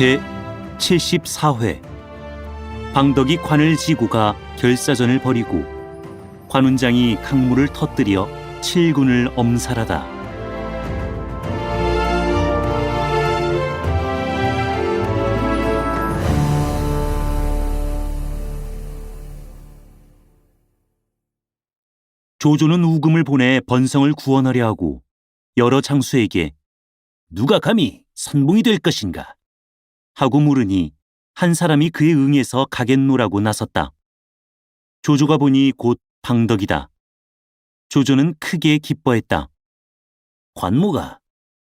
제74회 방덕이 관을 지고 가 결사전을 벌이고 관운장이 강물을 터뜨려 칠군을 엄살하다. 조조는 우금을 보내 번성을 구원하려 하고 여러 장수에게 누가 감히 선봉이 될 것인가 하고 물으니 한 사람이 그에 응해서 가겠노라고 나섰다. 조조가 보니 곧 방덕이다. 조조는 크게 기뻐했다. 관모가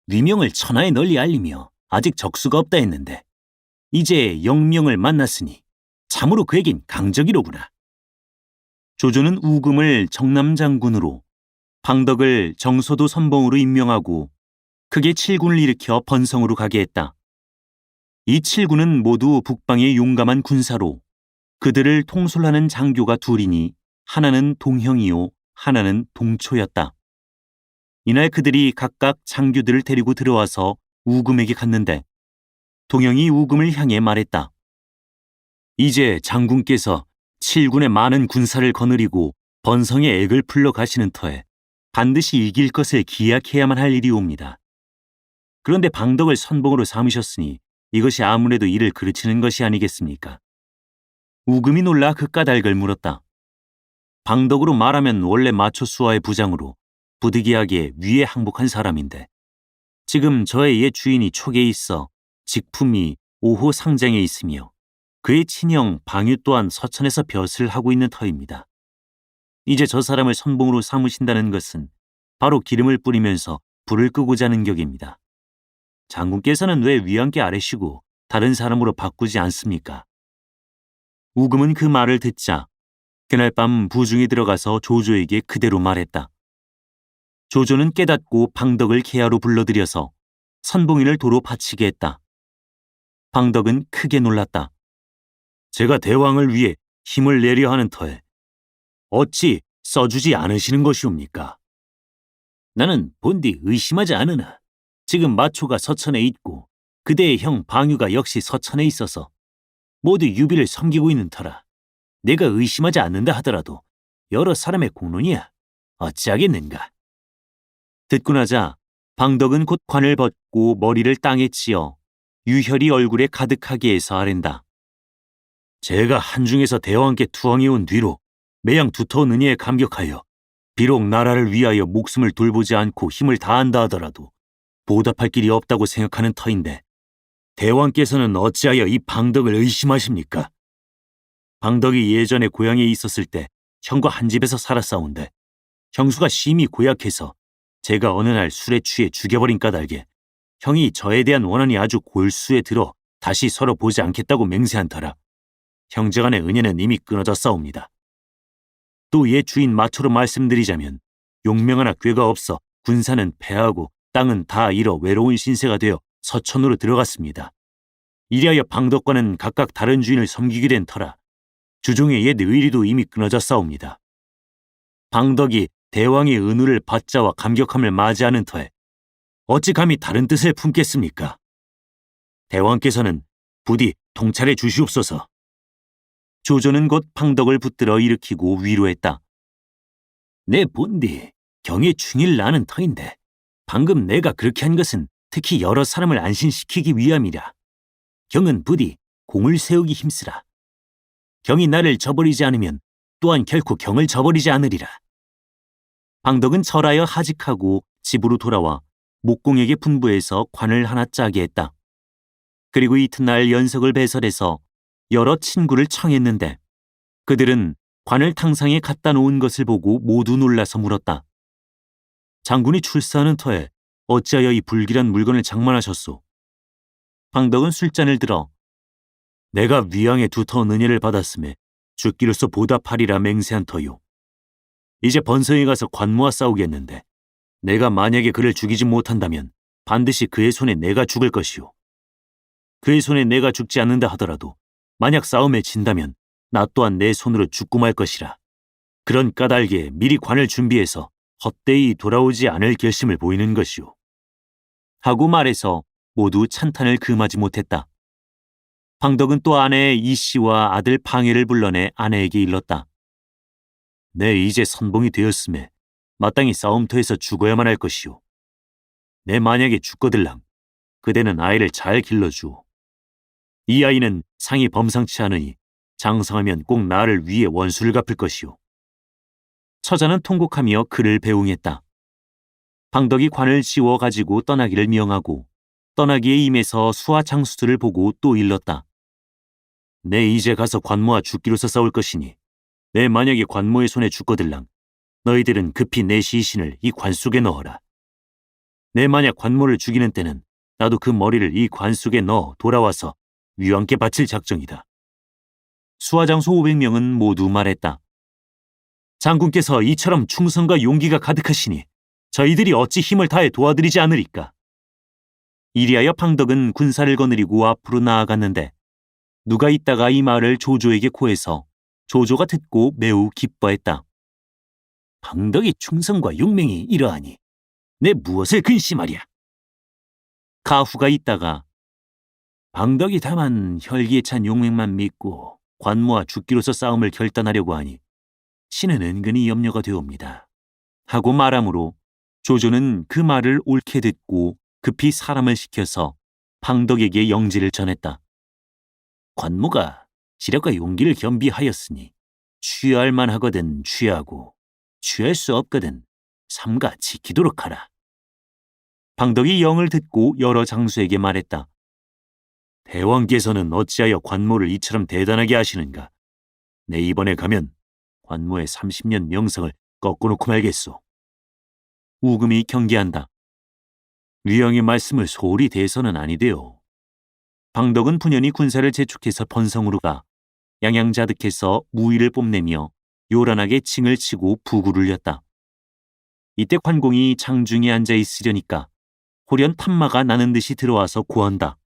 위명을 천하에 널리 알리며 아직 적수가 없다 했는데 이제 영명을 만났으니 참으로 그에겐 강적이로구나. 조조는 우금을 정남장군으로 방덕을 정서도 선봉으로 임명하고 크게 칠군을 일으켜 번성으로 가게 했다. 이 칠군은 모두 북방의 용감한 군사로 그들을 통솔하는 장교가 둘이니 하나는 동형이요 하나는 동초였다. 이날 그들이 각각 장교들을 데리고 들어와서 우금에게 갔는데 동형이 우금을 향해 말했다. 이제 장군께서 칠군의 많은 군사를 거느리고 번성의 액을 풀러 가시는 터에 반드시 이길 것을 기약해야만 할 일이 옵니다. 그런데 방덕을 선봉으로 삼으셨으니 이것이 아무래도 이를 그르치는 것이 아니겠습니까? 우금이 놀라 그 까닭을 물었다. 방덕으로 말하면 원래 마초수와의 부장으로 부득이하게 위에 항복한 사람인데 지금 저의 옛 주인이 촉에 있어 직품이 5호 상장에 있으며 그의 친형 방유 또한 서천에서 벼슬을 하고 있는 터입니다. 이제 저 사람을 선봉으로 삼으신다는 것은 바로 기름을 뿌리면서 불을 끄고자 하는 격입니다. 장군께서는 왜 위안께 아래시고 다른 사람으로 바꾸지 않습니까? 우금은 그 말을 듣자 그날 밤 부중에 들어가서 조조에게 그대로 말했다. 조조는 깨닫고 방덕을 계하로 불러들여서 선봉인을 도로 바치게 했다. 방덕은 크게 놀랐다. 제가 대왕을 위해 힘을 내려 하는 터에 어찌 써주지 않으시는 것이옵니까? 나는 본디 의심하지 않으나 지금 마초가 서천에 있고 그대의 형 방유가 역시 서천에 있어서 모두 유비를 섬기고 있는 터라 내가 의심하지 않는다 하더라도 여러 사람의 공론이야 어찌하겠는가. 듣고 나자 방덕은 곧 관을 벗고 머리를 땅에 치어 유혈이 얼굴에 가득하게 해서 아랜다. 제가 한중에서 대왕께 투항해 온 뒤로 매양 두터운 은혜에 감격하여 비록 나라를 위하여 목숨을 돌보지 않고 힘을 다한다 하더라도 보답할 길이 없다고 생각하는 터인데 대왕께서는 어찌하여 이 방덕을 의심하십니까? 방덕이 예전에 고향에 있었을 때 형과 한 집에서 살았사온데 형수가 심히 고약해서 제가 어느 날 술에 취해 죽여버린 까닭에 형이 저에 대한 원한이 아주 골수에 들어 다시 서로 보지 않겠다고 맹세한 터라 형제간의 은혜는 이미 끊어졌사옵니다. 또 옛 주인 마초로 말씀드리자면 용명 하나 꾀가 없어 군사는 패하고 땅은 다 잃어 외로운 신세가 되어 서천으로 들어갔습니다. 이리하여 방덕과는 각각 다른 주인을 섬기게 된 터라 주종의 옛 의리도 이미 끊어졌사옵니다. 방덕이 대왕의 은우를 받자와 감격함을 맞이하는 터에 어찌 감히 다른 뜻을 품겠습니까? 대왕께서는 부디 통찰해 주시옵소서. 조조는 곧 방덕을 붙들어 일으키고 위로했다. 내 본디 경에 충일 나는 터인데 방금 내가 그렇게 한 것은 특히 여러 사람을 안심시키기 위함이라. 경은 부디 공을 세우기 힘쓰라. 경이 나를 저버리지 않으면 또한 결코 경을 저버리지 않으리라. 방덕은 절하여 하직하고 집으로 돌아와 목공에게 분부해서 관을 하나 짜게 했다. 그리고 이튿날 연석을 배설해서 여러 친구를 청했는데 그들은 관을 탕상에 갖다 놓은 것을 보고 모두 놀라서 물었다. 장군이 출사하는 터에 어찌하여 이 불길한 물건을 장만하셨소? 방덕은 술잔을 들어 내가 위왕의 두터운 은혜를 받았음에 죽기로써 보답하리라 맹세한 터요. 이제 번성에 가서 관모와 싸우겠는데 내가 만약에 그를 죽이지 못한다면 반드시 그의 손에 내가 죽을 것이오. 그의 손에 내가 죽지 않는다 하더라도 만약 싸움에 진다면 나 또한 내 손으로 죽고 말 것이라. 그런 까닭에 미리 관을 준비해서 헛되이 돌아오지 않을 결심을 보이는 것이오. 하고 말해서 모두 찬탄을 금하지 못했다. 방덕은 또 아내 이씨와 아들 방해를 불러내 아내에게 일렀다. 내 이제 선봉이 되었음에 마땅히 싸움터에서 죽어야만 할 것이오. 내 만약에 죽거들랑 그대는 아이를 잘 길러주오. 이 아이는 상이 범상치 않으니 장성하면 꼭 나를 위해 원수를 갚을 것이오. 처자는 통곡하며 그를 배웅했다. 방덕이 관을 씌워 가지고 떠나기를 명하고 떠나기에 임해서 수하 장수들을 보고 또 일렀다. 내 이제 가서 관모와 죽기로서 싸울 것이니 내 만약에 관모의 손에 죽거들랑 너희들은 급히 내 시신을 이 관 속에 넣어라. 내 만약 관모를 죽이는 때는 나도 그 머리를 이 관 속에 넣어 돌아와서 위왕께 바칠 작정이다. 수하장수 500명은 모두 말했다. 장군께서 이처럼 충성과 용기가 가득하시니 저희들이 어찌 힘을 다해 도와드리지 않으리까. 이리하여 방덕은 군사를 거느리고 앞으로 나아갔는데 누가 있다가 이 말을 조조에게 고해서 조조가 듣고 매우 기뻐했다. 방덕이 충성과 용맹이 이러하니 내 무엇을 근심하랴. 가후가 있다가 방덕이 다만 혈기에 찬 용맹만 믿고 관모와 죽기로서 싸움을 결단하려고 하니 신은 은근히 염려가 되옵니다. 하고 말하므로 조조는 그 말을 옳게 듣고 급히 사람을 시켜서 방덕에게 영지를 전했다. 관모가 지력과 용기를 겸비하였으니 취할 만하거든 취하고 취할 수 없거든 삼가 지키도록 하라. 방덕이 영을 듣고 여러 장수에게 말했다. 대왕께서는 어찌하여 관모를 이처럼 대단하게 하시는가. 내 이번에 가면 관모의 30년 명성을 꺾어놓고 말겠소. 우금이 경계한다. 위왕의 말씀을 소홀히 대해서는 아니되오. 방덕은 분연히 군사를 재촉해서 번성으로 가 양양자득해서 무의를 뽐내며 요란하게 칭을 치고 부구를 울렸다. 이때 관공이 장중에 앉아 있으려니까 호련 탐마가 나는 듯이 들어와서 고한다.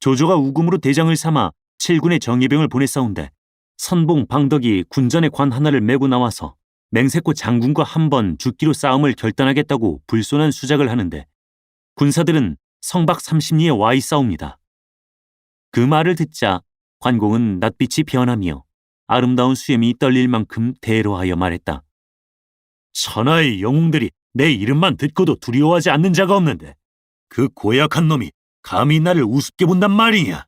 조조가 우금으로 대장을 삼아 7군의 정예병을 보냈사온데 선봉 방덕이 군전의 관 하나를 메고 나와서 맹세코 장군과 한번 죽기로 싸움을 결단하겠다고 불손한 수작을 하는데 군사들은 성박 30리에 와 있사옵니다. 그 말을 듣자 관공은 낯빛이 변하며 아름다운 수염이 떨릴 만큼 대로하여 말했다. 천하의 영웅들이 내 이름만 듣고도 두려워하지 않는 자가 없는데 그 고약한 놈이 감히 나를 우습게 본단 말이냐.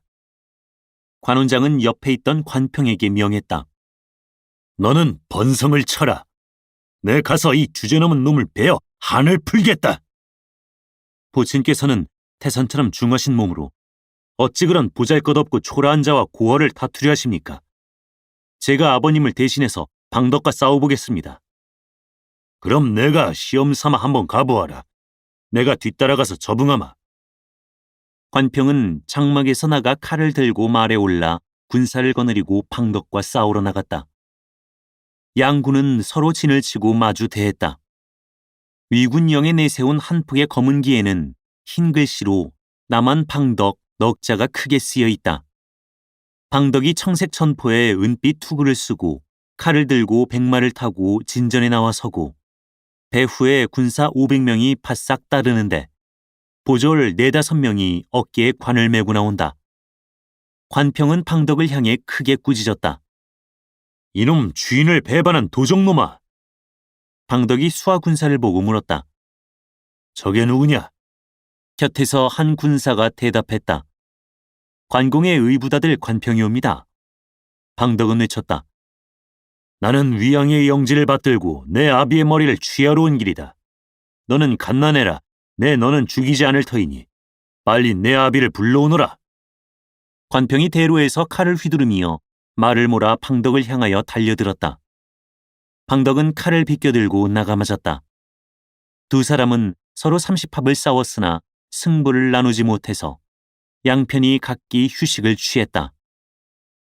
관원장은 옆에 있던 관평에게 명했다. 너는 번성을 쳐라. 내 가서 이 주제넘은 놈을 베어 한을 풀겠다. 보친께서는 태산처럼 중하신 몸으로 어찌 그런 보잘것없고 초라한 자와 고어를 다투려 하십니까? 제가 아버님을 대신해서 방덕과 싸워보겠습니다. 그럼 내가 시험 삼아 한번 가보아라. 내가 뒤따라가서 접응하마. 관평은 장막에서 나가 칼을 들고 말에 올라 군사를 거느리고 방덕과 싸우러 나갔다. 양군은 서로 진을 치고 마주 대했다. 위군영에 내세운 한 폭의 검은 기에는 흰 글씨로 남한 방덕 넉자가 크게 쓰여 있다. 방덕이 청색 천포에 은빛 투구를 쓰고 칼을 들고 백마를 타고 진전에 나와 서고 배후에 군사 500명이 바싹 따르는데 보졸 4-5명이 어깨에 관을 메고 나온다. 관평은 방덕을 향해 크게 꾸짖었다. 이놈 주인을 배반한 도적놈아. 방덕이 수하 군사를 보고 물었다. 저게 누구냐? 곁에서 한 군사가 대답했다. 관공의 의부다들 관평이옵니다. 방덕은 외쳤다. 나는 위왕의 영지를 받들고 내 아비의 머리를 취하러 온 길이다. 너는 갓난애라. 너는 죽이지 않을 터이니 빨리 내 아비를 불러오너라. 관평이 대로에서 칼을 휘두르며 말을 몰아 방덕을 향하여 달려들었다. 방덕은 칼을 비껴들고 나가맞았다. 두 사람은 서로 30합을 싸웠으나 승부를 나누지 못해서 양편이 각기 휴식을 취했다.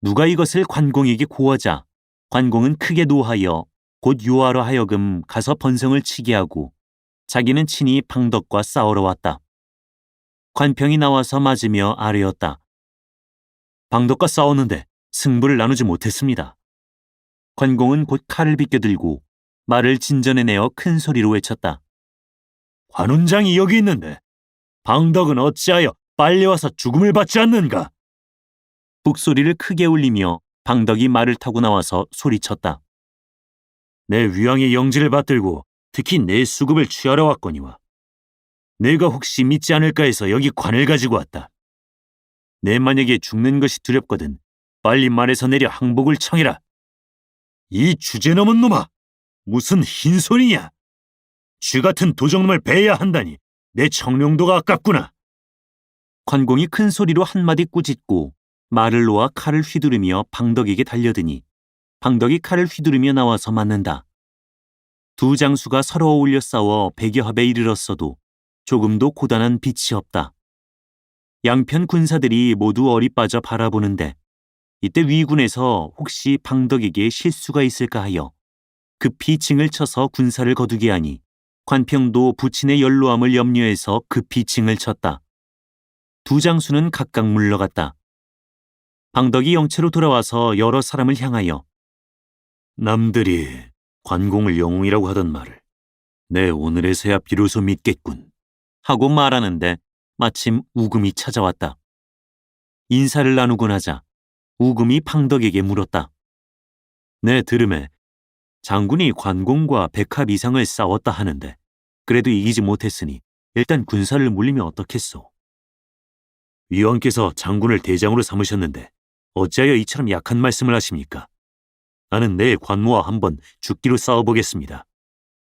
누가 이것을 관공에게 고하자 관공은 크게 노하여 곧 요하로 하여금 가서 번성을 치게 하고 자기는 친히 방덕과 싸우러 왔다. 관평이 나와서 맞으며 아뢰었다. 방덕과 싸웠는데 승부를 나누지 못했습니다. 관공은 곧 칼을 비껴들고 말을 진전에 내어 큰 소리로 외쳤다. 관훈장이 여기 있는데 방덕은 어찌하여 빨리 와서 죽음을 받지 않는가? 북소리를 크게 울리며 방덕이 말을 타고 나와서 소리쳤다. 내 위왕의 영지를 받들고 특히 내 수급을 취하러 왔거니와 내가 혹시 믿지 않을까 해서 여기 관을 가지고 왔다. 내 만약에 죽는 것이 두렵거든 빨리 말에서 내려 항복을 청해라. 이 주제넘은 놈아! 무슨 흰소리냐? 쥐 같은 도적놈을 베야 한다니 내 청룡도가 아깝구나. 관공이 큰 소리로 한마디 꾸짖고 말을 놓아 칼을 휘두르며 방덕에게 달려드니 방덕이 칼을 휘두르며 나와서 맞는다. 두 장수가 서로 어울려 싸워 100여 합에 이르렀어도 조금도 고단한 빛이 없다. 양편 군사들이 모두 어리 빠져 바라보는데 이때 위군에서 혹시 방덕에게 실수가 있을까 하여 급히 징을 쳐서 군사를 거두게 하니 관평도 부친의 연로함을 염려해서 급히 징을 쳤다. 두 장수는 각각 물러갔다. 방덕이 영체로 돌아와서 여러 사람을 향하여 남들이 관공을 영웅이라고 하던 말을 내 오늘에서야 비로소 믿겠군 하고 말하는데 마침 우금이 찾아왔다. 인사를 나누고 나자 우금이 방덕에게 물었다. 내 들음에 장군이 관공과 100합 이상을 싸웠다 하는데 그래도 이기지 못했으니 일단 군사를 물리면 어떻겠소? 위왕께서 장군을 대장으로 삼으셨는데 어찌하여 이처럼 약한 말씀을 하십니까? 나는 내일 관모와 한번 죽기로 싸워보겠습니다.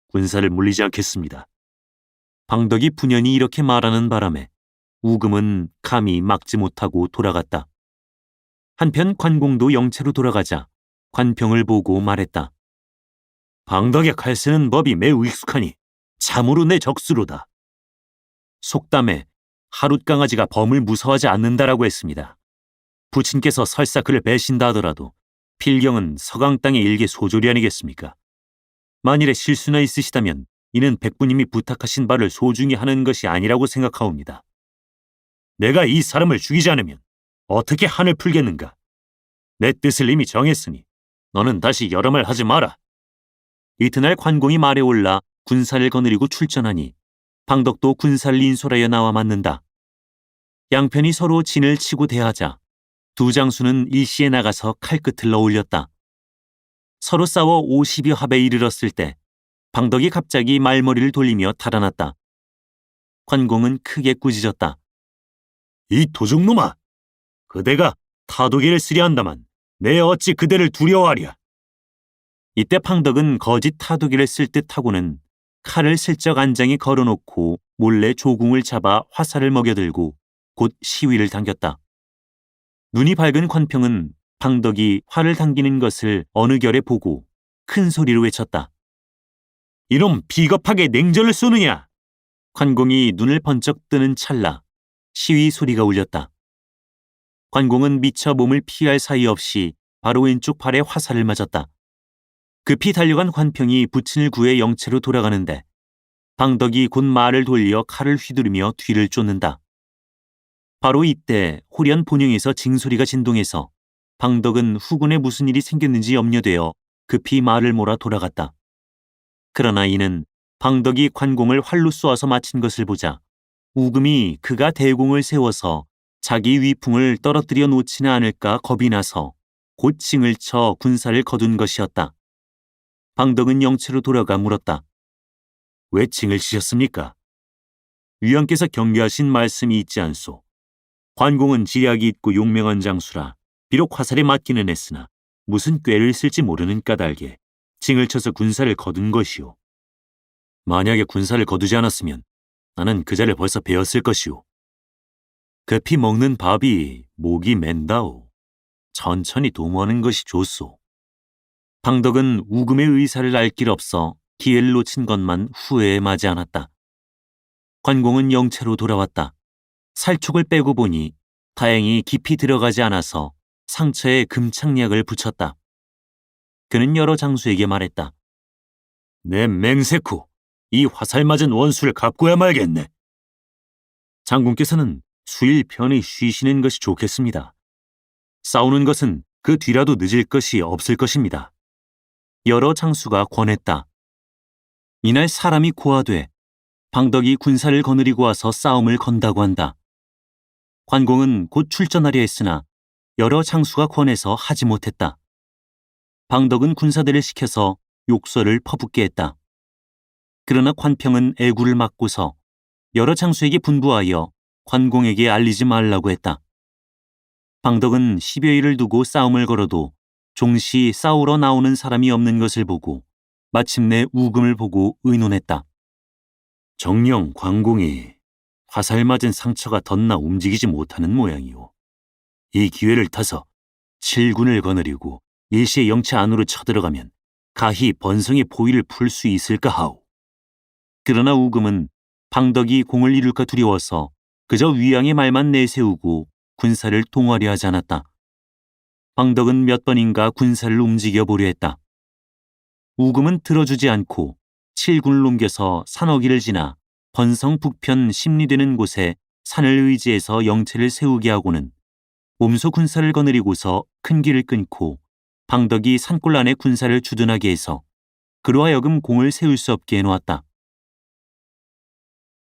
군사를 물리지 않겠습니다. 방덕이 분연히 이렇게 말하는 바람에 우금은 감히 막지 못하고 돌아갔다. 한편 관공도 영체로 돌아가자 관평을 보고 말했다. 방덕의 칼 쓰는 법이 매우 익숙하니 참으로 내 적수로다. 속담에 하룻강아지가 범을 무서워하지 않는다라고 했습니다. 부친께서 설사 그를 배신다 하더라도 필경은 서강 땅의 일개 소졸이 아니겠습니까? 만일에 실수나 있으시다면 이는 백부님이 부탁하신 바를 소중히 하는 것이 아니라고 생각하옵니다. 내가 이 사람을 죽이지 않으면 어떻게 한을 풀겠는가? 내 뜻을 이미 정했으니 너는 다시 여러 말 하지 마라. 이튿날 관공이 말에 올라 군사를 거느리고 출전하니 방덕도 군사를 인솔하여 나와 맞는다. 양편이 서로 진을 치고 대하자 두 장수는 일시에 나가서 칼끝을 넣어올렸다. 서로 싸워 50여 합에 이르렀을 때 방덕이 갑자기 말머리를 돌리며 달아났다. 관공은 크게 꾸짖었다. 이 도적놈아! 그대가 타도기를 쓰려 한다만 내 어찌 그대를 두려워하랴. 이때 방덕은 거짓 타도기를 쓸 듯하고는 칼을 슬쩍 안장에 걸어놓고 몰래 조궁을 잡아 화살을 먹여들고 곧 시위를 당겼다. 눈이 밝은 관평은 방덕이 활을 당기는 것을 어느 결에 보고 큰 소리로 외쳤다. 이놈 비겁하게 냉전을 쏘느냐! 관공이 눈을 번쩍 뜨는 찰나 시위 소리가 울렸다. 관공은 미처 몸을 피할 사이 없이 바로 왼쪽 팔에 화살을 맞았다. 급히 달려간 관평이 부친을 구해 영체로 돌아가는데 방덕이 곧 말을 돌려 칼을 휘두르며 뒤를 쫓는다. 바로 이때 호련 본영에서 징소리가 진동해서 방덕은 후군에 무슨 일이 생겼는지 염려되어 급히 말을 몰아 돌아갔다. 그러나 이는 방덕이 관공을 활로 쏘아서 마친 것을 보자 우금이 그가 대공을 세워서 자기 위풍을 떨어뜨려 놓지는 않을까 겁이 나서 곧 징을 쳐 군사를 거둔 것이었다. 방덕은 영체로 돌아가 물었다. 왜 징을 치셨습니까? 위왕께서 경계하신 말씀이 있지 않소. 관공은 지략이 있고 용맹한 장수라 비록 화살에 맞기는 했으나 무슨 꾀를 쓸지 모르는 까닭에 징을 쳐서 군사를 거둔 것이오. 만약에 군사를 거두지 않았으면 나는 그 자를 벌써 베었을 것이오. 급히 먹는 밥이 목이 맨다오. 천천히 도모하는 것이 좋소. 방덕은 우금의 의사를 알 길 없어 기회를 놓친 것만 후회에 마지 않았다. 관공은 영체로 돌아왔다. 살촉을 빼고 보니 다행히 깊이 들어가지 않아서 상처에 금착약을 붙였다. 그는 여러 장수에게 말했다. 내 맹세코 이 화살 맞은 원수를 갚고야 말겠네. 장군께서는 수일 편히 쉬시는 것이 좋겠습니다. 싸우는 것은 그 뒤라도 늦을 것이 없을 것입니다. 여러 장수가 권했다. 이날 사람이 고하되 방덕이 군사를 거느리고 와서 싸움을 건다고 한다. 관공은 곧 출전하려 했으나 여러 장수가 권해서 하지 못했다. 방덕은 군사들을 시켜서 욕설을 퍼붓게 했다. 그러나 관평은 애구를 막고서 여러 장수에게 분부하여 관공에게 알리지 말라고 했다. 방덕은 10여일을 두고 싸움을 걸어도 종시 싸우러 나오는 사람이 없는 것을 보고 마침내 우금을 보고 의논했다. 정령 관공이 화살 맞은 상처가 덧나 움직이지 못하는 모양이오. 이 기회를 타서 7군을 거느리고 일시에 영체 안으로 쳐들어가면 가히 번성의 포위를 풀 수 있을까 하오. 그러나 우금은 방덕이 공을 이룰까 두려워서 그저 위양의 말만 내세우고 군사를 동원하려 하지 않았다. 방덕은 몇 번인가 군사를 움직여 보려 했다. 우금은 들어주지 않고 7군을 옮겨서 산어기를 지나 번성 북편 심리되는 곳에 산을 의지해서 영체를 세우게 하고는 옴소 군사를 거느리고서 큰 길을 끊고 방덕이 산골 안에 군사를 주둔하게 해서 그로 하여금 공을 세울 수 없게 해놓았다.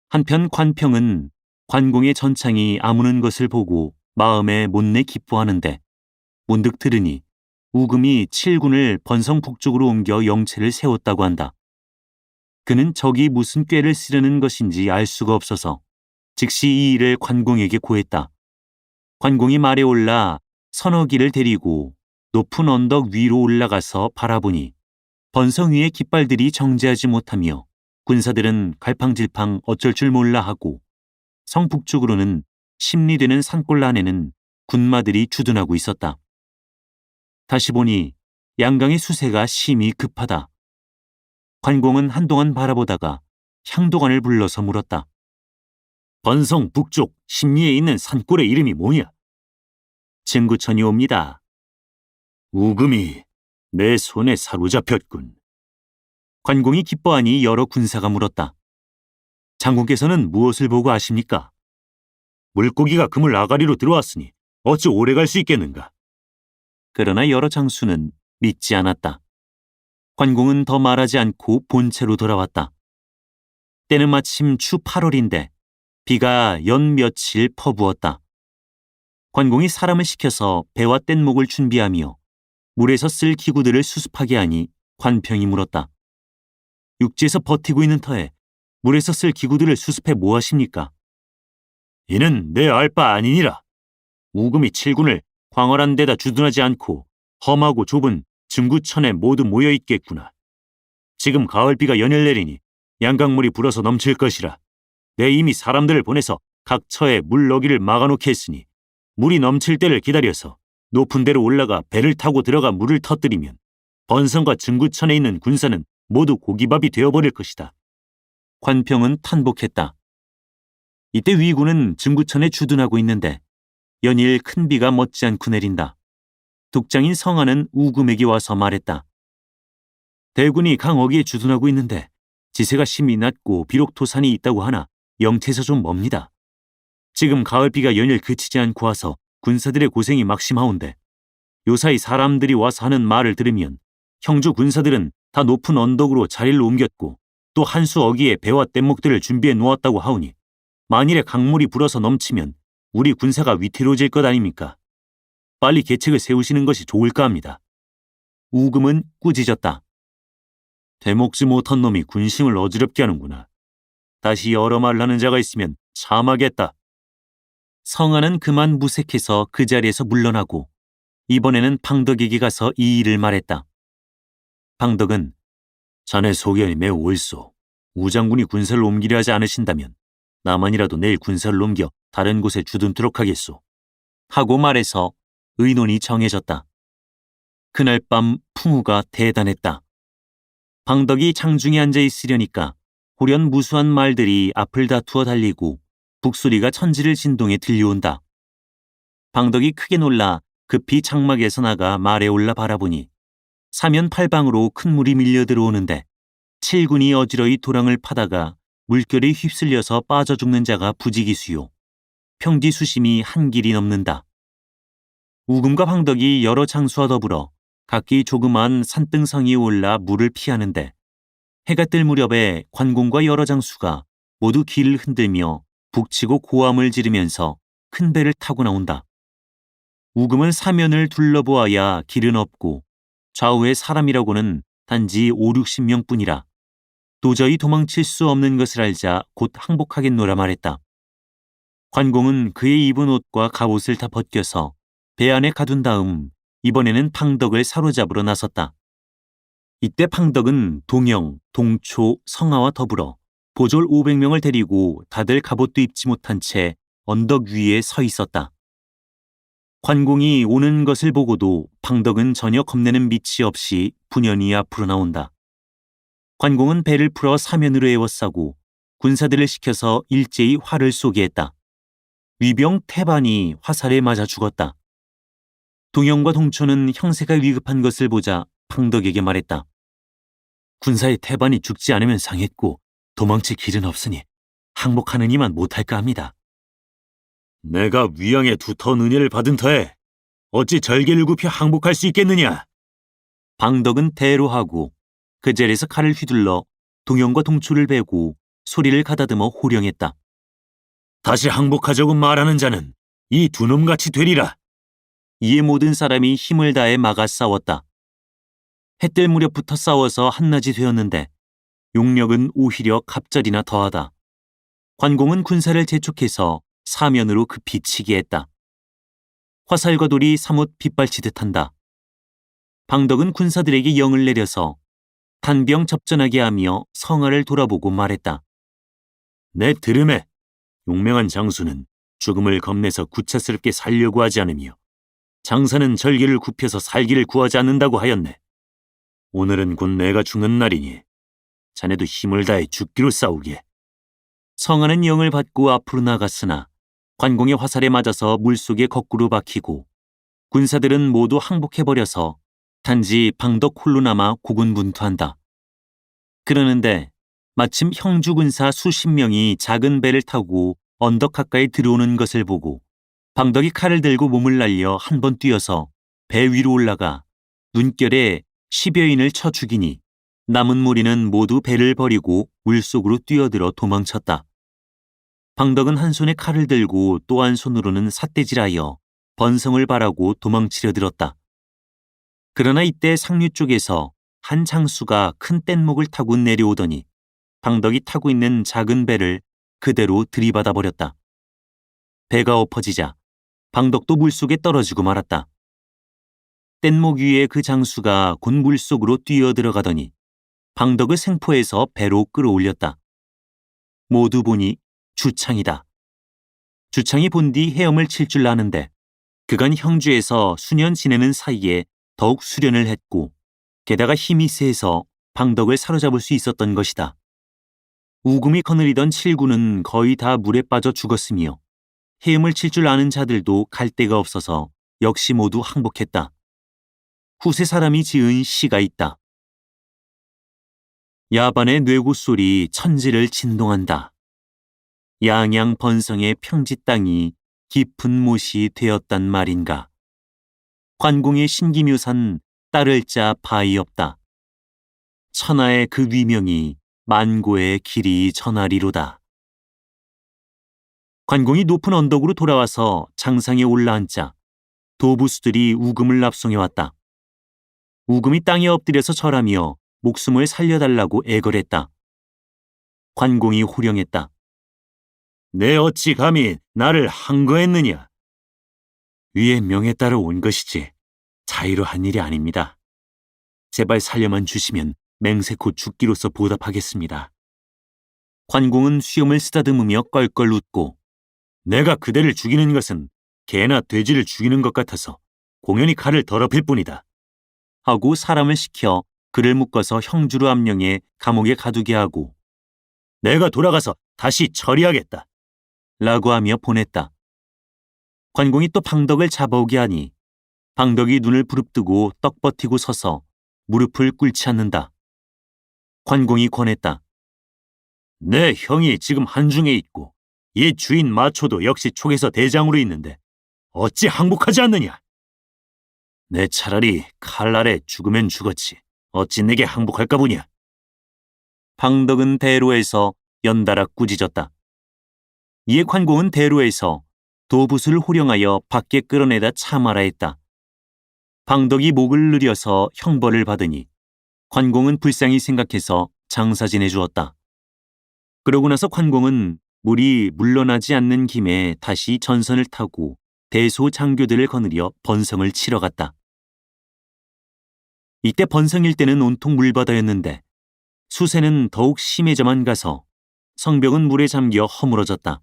한편 관평은 관공의 전창이 아무는 것을 보고 마음에 못내 기뻐하는데 문득 들으니 우금이 7군을 번성 북쪽으로 옮겨 영체를 세웠다고 한다. 그는 적이 무슨 꾀를 쓰려는 것인지 알 수가 없어서 즉시 이 일을 관공에게 고했다. 관공이 말에 올라 선어기를 데리고 높은 언덕 위로 올라가서 바라보니 번성 위의 깃발들이 정지하지 못하며 군사들은 갈팡질팡 어쩔 줄 몰라 하고 성 북쪽으로는 심리되는 산골 안에는 군마들이 주둔하고 있었다. 다시 보니 양강의 수세가 심히 급하다. 관공은 한동안 바라보다가 향도관을 불러서 물었다. 번성 북쪽 심리에 있는 산골의 이름이 뭐냐? 증구천이 옵니다. 우금이 내 손에 사로잡혔군. 관공이 기뻐하니 여러 군사가 물었다. 장군께서는 무엇을 보고 아십니까? 물고기가 그물 아가리로 들어왔으니 어찌 오래 갈 수 있겠는가? 그러나 여러 장수는 믿지 않았다. 관공은 더 말하지 않고 본체로 돌아왔다. 때는 마침 추 8월인데 비가 연 며칠 퍼부었다. 관공이 사람을 시켜서 배와 뗏목을 준비하며 물에서 쓸 기구들을 수습하게 하니 관평이 물었다. 육지에서 버티고 있는 터에 물에서 쓸 기구들을 수습해 뭐 하십니까? 이는 내 알 바 아니니라. 우금이 7군을 광활한 데다 주둔하지 않고 험하고 좁은 증구천에 모두 모여 있겠구나. 지금 가을비가 연일 내리니 양강물이 불어서 넘칠 것이라. 내 이미 사람들을 보내서 각 처에 물 너기를 막아놓게 했으니 물이 넘칠 때를 기다려서 높은 데로 올라가 배를 타고 들어가 물을 터뜨리면 번성과 증구천에 있는 군사는 모두 고기밥이 되어버릴 것이다. 관평은 탄복했다. 이때 위군은 증구천에 주둔하고 있는데 연일 큰 비가 멋지않고 내린다. 독장인 성하는 우금에게 와서 말했다. 대군이 강어기에 주둔하고 있는데 지세가 심히 낮고 비록 토산이 있다고 하나 영체에서 좀 멉니다. 지금 가을비가 연일 그치지 않고 와서 군사들의 고생이 막심하온데 요사이 사람들이 와서 하는 말을 들으면 형주 군사들은 다 높은 언덕으로 자리를 옮겼고 또 한 수 어기에 배와 뗏목들을 준비해 놓았다고 하오니 만일에 강물이 불어서 넘치면 우리 군사가 위태로워질 것 아닙니까? 빨리 계책을 세우시는 것이 좋을까 합니다. 우금은 꾸짖었다. 되먹지 못한 놈이 군심을 어지럽게 하는구나. 다시 여러 말을 하는 자가 있으면 참하겠다. 성하는 그만 무색해서 그 자리에서 물러나고 이번에는 방덕에게 가서 이 일을 말했다. 방덕은 자네 소견이 매우 옳소. 우장군이 군사를 옮기려 하지 않으신다면 나만이라도 내일 군사를 옮겨 다른 곳에 주둔토록 하겠소. 하고 말해서 의논이 정해졌다. 그날 밤 풍우가 대단했다. 방덕이 장중에 앉아 있으려니까 호련 무수한 말들이 앞을 다투어 달리고 북소리가 천지를 진동해 들려온다. 방덕이 크게 놀라 급히 장막에서 나가 말에 올라 바라보니 사면 팔방으로 큰 물이 밀려 들어오는데 7군이 어지러이 도랑을 파다가 물결에 휩쓸려서 빠져 죽는 자가 부지기수요. 평지 수심이 한 길이 넘는다. 우금과 방덕이 여러 장수와 더불어 각기 조그만 산등성이 올라 물을 피하는데 해가 뜰 무렵에 관공과 여러 장수가 모두 길을 흔들며 북치고 고함을 지르면서 큰 배를 타고 나온다. 우금은 사면을 둘러보아야 길은 없고 좌우에 사람이라고는 단지 5, 60명뿐이라 도저히 도망칠 수 없는 것을 알자 곧 항복하겠노라 말했다. 관공은 그의 입은 옷과 갑옷을 다 벗겨서 배 안에 가둔 다음 이번에는 방덕을 사로잡으러 나섰다. 이때 방덕은 동영, 동초, 성하와 더불어 보졸 500명을 데리고 다들 갑옷도 입지 못한 채 언덕 위에 서 있었다. 관공이 오는 것을 보고도 방덕은 전혀 겁내는 밑이 없이 분연히 앞으로 나온다. 관공은 배를 풀어 사면으로 에워싸고 군사들을 시켜서 일제히 활을 쏘게 했다. 위병 태반이 화살에 맞아 죽었다. 동영과 동초는 형세가 위급한 것을 보자 방덕에게 말했다. 군사의 태반이 죽지 않으면 상했고 도망칠 길은 없으니 항복하는 이만 못할까 합니다. 내가 위양의 두터운 은혜를 받은 터에 어찌 절개를 굽혀 항복할 수 있겠느냐? 방덕은 대로하고 그 자리에서 칼을 휘둘러 동영과 동초를 베고 소리를 가다듬어 호령했다. 다시 항복하자고 말하는 자는 이 두 놈같이 되리라. 이에 모든 사람이 힘을 다해 막아 싸웠다. 해 뜰 무렵부터 싸워서 한낮이 되었는데 용력은 오히려 갑절이나 더하다. 관공은 군사를 재촉해서 사면으로 급히 치게 했다. 화살과 돌이 사뭇 빗발치듯 한다. 방덕은 군사들에게 영을 내려서 단병 접전하게 하며 성하를 돌아보고 말했다. 내 들음에 용맹한 장수는 죽음을 겁내서 구차스럽게 살려고 하지 않으며 장사는 절기를 굽혀서 살기를 구하지 않는다고 하였네. 오늘은 곧 내가 죽는 날이니 자네도 힘을 다해 죽기로 싸우게. 성하는 영을 받고 앞으로 나갔으나 관공의 화살에 맞아서 물속에 거꾸로 박히고 군사들은 모두 항복해버려서 단지 방덕 홀로 남아 고군분투한다. 그러는데 마침 형주 군사 수십 명이 작은 배를 타고 언덕 가까이 들어오는 것을 보고 방덕이 칼을 들고 몸을 날려 한 번 뛰어서 배 위로 올라가 눈결에 10여인을 쳐 죽이니 남은 무리는 모두 배를 버리고 물속으로 뛰어들어 도망쳤다. 방덕은 한 손에 칼을 들고 또 한 손으로는 삿대질하여 번성을 바라고 도망치려 들었다. 그러나 이때 상류 쪽에서 한 장수가 큰 뗏목을 타고 내려오더니 방덕이 타고 있는 작은 배를 그대로 들이받아 버렸다. 배가 엎어지자 방덕도 물속에 떨어지고 말았다. 뗏목 위에 그 장수가 곧 물속으로 뛰어들어가더니 방덕을 생포해서 배로 끌어올렸다. 모두 보니 주창이다. 주창이 본 뒤 헤엄을 칠 줄 아는데 그간 형주에서 수년 지내는 사이에 더욱 수련을 했고 게다가 힘이 세서 방덕을 사로잡을 수 있었던 것이다. 우금이 거느리던 7구는 거의 다 물에 빠져 죽었으며 헤엄을 칠 줄 아는 자들도 갈 데가 없어서 역시 모두 항복했다. 후세 사람이 지은 시가 있다. 야반의 뇌구소리 천지를 진동한다. 양양 번성의 평지 땅이 깊은 못이 되었단 말인가. 관공의 신기묘산 따를 자 바이 없다. 천하의 그 위명이 만고의 길이 전하리로다. 관공이 높은 언덕으로 돌아와서 장상에 올라앉자 도부수들이 우금을 납송해왔다. 우금이 땅에 엎드려서 절하며 목숨을 살려달라고 애걸했다. 관공이 호령했다. 내 어찌 감히 나를 항거했느냐? 위의 명에 따라 온 것이지 자의로 한 일이 아닙니다. 제발 살려만 주시면 맹세 곧 죽기로서 보답하겠습니다. 관공은 수염을 쓰다듬으며 껄껄 웃고 내가 그대를 죽이는 것은 개나 돼지를 죽이는 것 같아서 공연히 칼을 더럽힐 뿐이다. 하고 사람을 시켜 그를 묶어서 형주로 암령해 감옥에 가두게 하고 내가 돌아가서 다시 처리하겠다. 라고 하며 보냈다. 관공이 또 방덕을 잡아오게 하니 방덕이 눈을 부릅뜨고 떡 버티고 서서 무릎을 꿇지 않는다. 관공이 권했다. 내 형이 지금 한중에 있고 이 주인 마초도 역시 촉에서 대장으로 있는데 어찌 항복하지 않느냐? 내 차라리 칼 아래 죽으면 죽었지 어찌 내게 항복할까 보냐? 방덕은 대로에서 연달아 꾸짖었다. 이에 관공은 대로에서 도붓을 호령하여 밖에 끌어내다 참아라 했다. 방덕이 목을 느려서 형벌을 받으니 관공은 불쌍히 생각해서 장사 지내주었다. 그러고 나서 관공은 물이 물러나지 않는 김에 다시 전선을 타고 대소장교들을 거느려 번성을 치러 갔다. 이때 번성일 때는 온통 물바다였는데 수세는 더욱 심해져만 가서 성벽은 물에 잠겨 허물어졌다.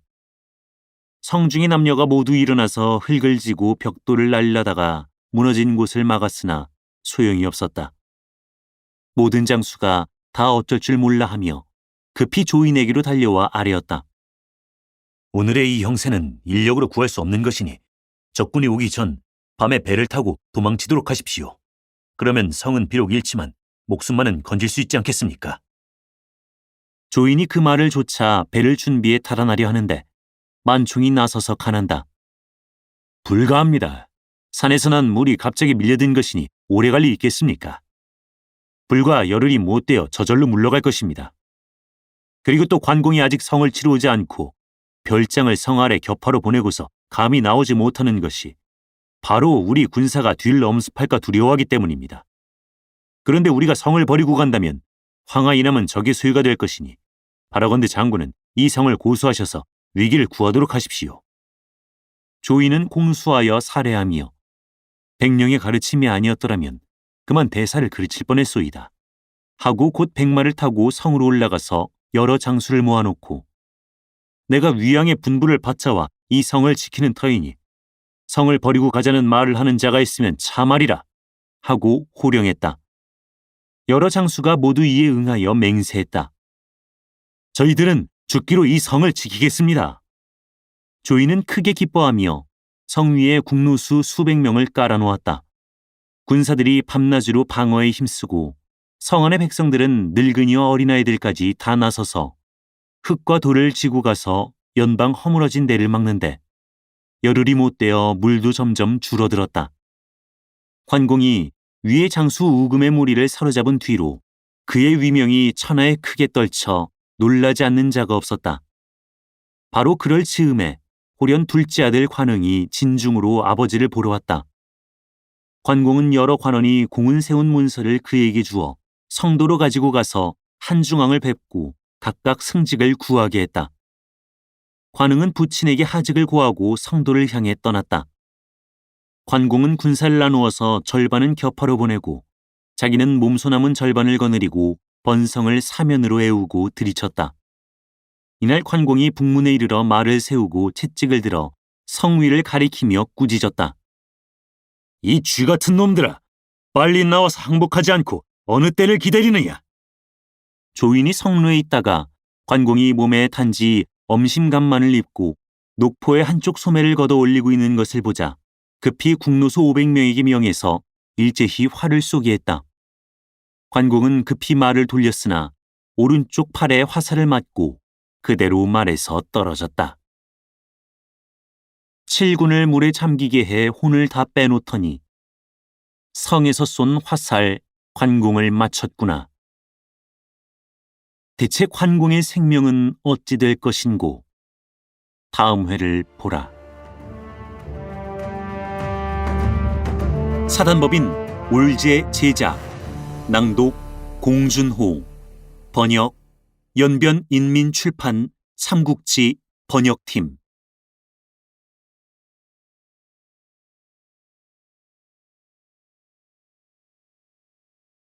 성중의 남녀가 모두 일어나서 흙을 지고 벽돌을 날라다가 무너진 곳을 막았으나 소용이 없었다. 모든 장수가 다 어쩔 줄 몰라 하며 급히 조인에게로 달려와 아뢰었다. 오늘의 이 형세는 인력으로 구할 수 없는 것이니 적군이 오기 전 밤에 배를 타고 도망치도록 하십시오. 그러면 성은 비록 잃지만 목숨만은 건질 수 있지 않겠습니까? 조인이 그 말을 조차 배를 준비해 달아나려 하는데 만총이 나서서 간한다. 불가합니다. 산에서 난 물이 갑자기 밀려든 것이니 오래 갈 리 있겠습니까? 불과 열흘이 못되어 저절로 물러갈 것입니다. 그리고 또 관공이 아직 성을 치러오지 않고 별장을 성 아래 격파로 보내고서 감히 나오지 못하는 것이 바로 우리 군사가 뒤를 엄습할까 두려워하기 때문입니다. 그런데 우리가 성을 버리고 간다면 황하 이남은 적의 소유가 될 것이니 바라건대 장군은 이 성을 고수하셔서 위기를 구하도록 하십시오. 조인은 공수하여 살해하며 백령의 가르침이 아니었더라면 그만 대사를 그르칠 뻔했소이다. 하고 곧 백마를 타고 성으로 올라가서 여러 장수를 모아놓고 내가 위양의 분부를 받자와 이 성을 지키는 터이니 성을 버리고 가자는 말을 하는 자가 있으면 참하리라 하고 호령했다. 여러 장수가 모두 이에 응하여 맹세했다. 저희들은 죽기로 이 성을 지키겠습니다. 조인은 크게 기뻐하며 성 위에 국노수 수백 명을 깔아놓았다. 군사들이 밤낮으로 방어에 힘쓰고 성 안의 백성들은 늙은이와 어린아이들까지 다 나서서 흙과 돌을 지고 가서 연방 허물어진 데를 막는데 열흘이 못되어 물도 점점 줄어들었다. 관공이 위의 장수 우금의 무리를 사로잡은 뒤로 그의 위명이 천하에 크게 떨쳐 놀라지 않는 자가 없었다. 바로 그럴 즈음에 호련 둘째 아들 관응이 진중으로 아버지를 보러 왔다. 관공은 여러 관원이 공은 세운 문서를 그에게 주어 성도로 가지고 가서 한중왕을 뵙고 각각 승직을 구하게 했다. 관응은 부친에게 하직을 고하고 성도를 향해 떠났다. 관공은 군사를 나누어서 절반은 격파로 보내고 자기는 몸소 남은 절반을 거느리고 번성을 사면으로 애우고 들이쳤다. 이날 관공이 북문에 이르러 말을 세우고 채찍을 들어 성 위를 가리키며 꾸짖었다. 이 쥐 같은 놈들아! 빨리 나와서 항복하지 않고 어느 때를 기다리느냐? 조인이 성로에 있다가 관공이 몸에 단지 엄심감만을 입고 녹포의 한쪽 소매를 걷어 올리고 있는 것을 보자 급히 국노수 500명에게 명해서 일제히 화를 쏘게 했다. 관공은 급히 말을 돌렸으나 오른쪽 팔에 화살을 맞고 그대로 말에서 떨어졌다. 7군을 물에 잠기게 해 혼을 다 빼놓더니 성에서 쏜 화살 관공을 맞췄구나. 대체 관공의 생명은 어찌 될 것인고? 다음 회를 보라. 사단법인 올제 제작, 낭독 공준호, 번역 연변인민출판 삼국지 번역팀.